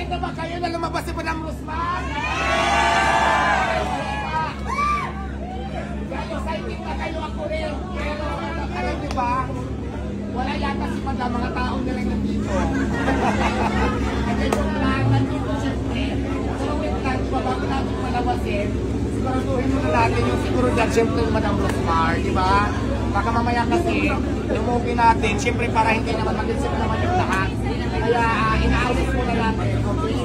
excited na ba kayo na lumabas si Madam Rosmar? Excited na kayo, ako rin. Pero alam niyo ba, wala yata si Madam, mga tao na lang nandito. Kasi yung plan, nandito siyempre. So wait lang, bago natin malabasin, siguraduhin muna natin yung seguridad, siyempre yung Madam Rosmar, di ba? Baka mamaya kasi, lumukin natin, siyempre para hindi naman mag-isip naman yung lahat. Kaya inaalis muna natin, okay?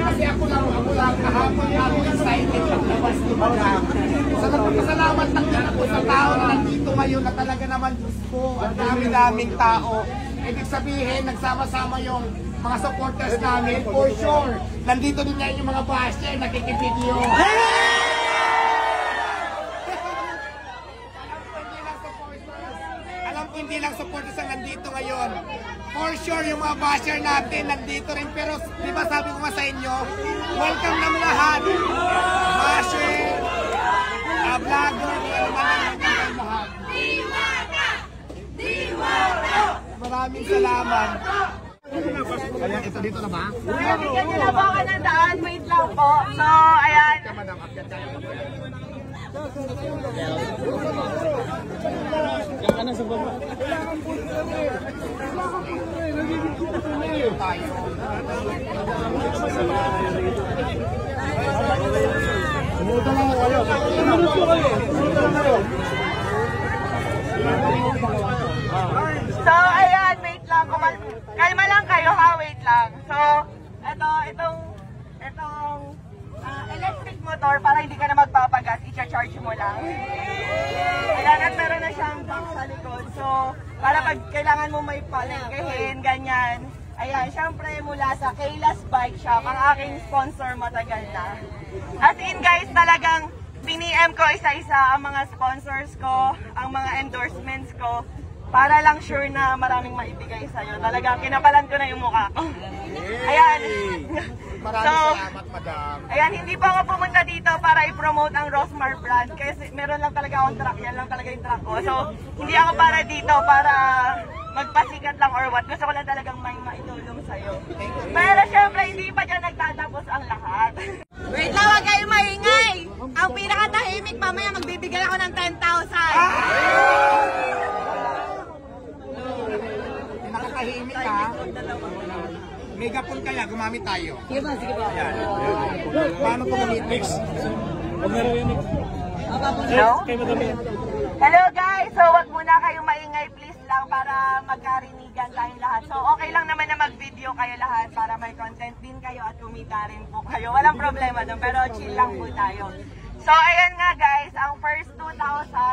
Kasi ako lang kahapon ako excited ng labas ni Madam. So nagpapasalamat lang din ako sa tao na nandito ngayon na talaga naman Diyos ko, ang dami-daming tao. Ibig sabihin, nagsama-sama yung mga supporters namin, for sure. Nandito din ngayon yung mga basher, nakikipideo. Alam ko hindi lang supporters ang nandito ngayon. For sure, yung mga basher natin nandito rin. Pero di ba sabi ko nga sa inyo, welcome naman lahat. Basher, vlogger, welcome lahat. Maraming salamat. Ayan, ito dito na ba? Bigyan nyo na ba ka ng daan? Wait lang po. So, ayan. Diyan ka na sa baba. So, ayan, wait lang. Kalma lang kayo ha, wait lang. So, itong electric motor, para hindi ka na magpapagas, i-charge mo lang. Ayan, at meron na siyang box sa likod. So, para pag kailangan mo may palengkehin, ganyan. Ayan, syempre mula sa Kayla's Bike Shop, ang aking sponsor matagal na. As in guys, talagang piniem ko isa-isa ang mga sponsors ko, ang mga endorsements ko, para lang sure na maraming maibigay sa'yo. Talagang kinapalan ko na yung mukha ko. Ayan. Maraming salamat, Madam. Ayan, hindi pa ako pumunta dito para i-promote ang Rosmar brand. Kasi meron lang talaga akong truck. Yan lang talaga yung truck ko. So, hindi ako para dito para magpasikat lang or what. Gusto ko lang talagang may maitulong sa'yo. Pero syempre, hindi pa dyan nagtatapos ang lahat. Wait lang, huwag kayo maingay! Ang pinakatahimik, mamaya magbibigay ako ng 10,000! Nakakahimik ka. Megapon kaya, gumamit tayo. Sige ba, sige ba? Paano po gumamit? Mix. Huwag na rin mix. Hello guys! So wag muna kayong maingay please lang para magkarinigan tayong lahat. So okay lang naman na mag-video kayo lahat para may content din kayo at kumita rin po kayo. Walang problema doon pero chill lang po tayo. So ayan nga guys, ang first 2,000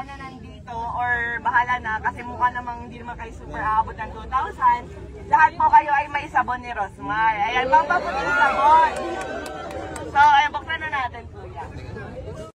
na nandito or bahala na kasi mukha namang hindi naman kayo super aabot ng 2,000. Lahat po kayo ay may sabon ni Rosmar. Ayan, pampaputing sabon. So ayan, buksan na natin kuya.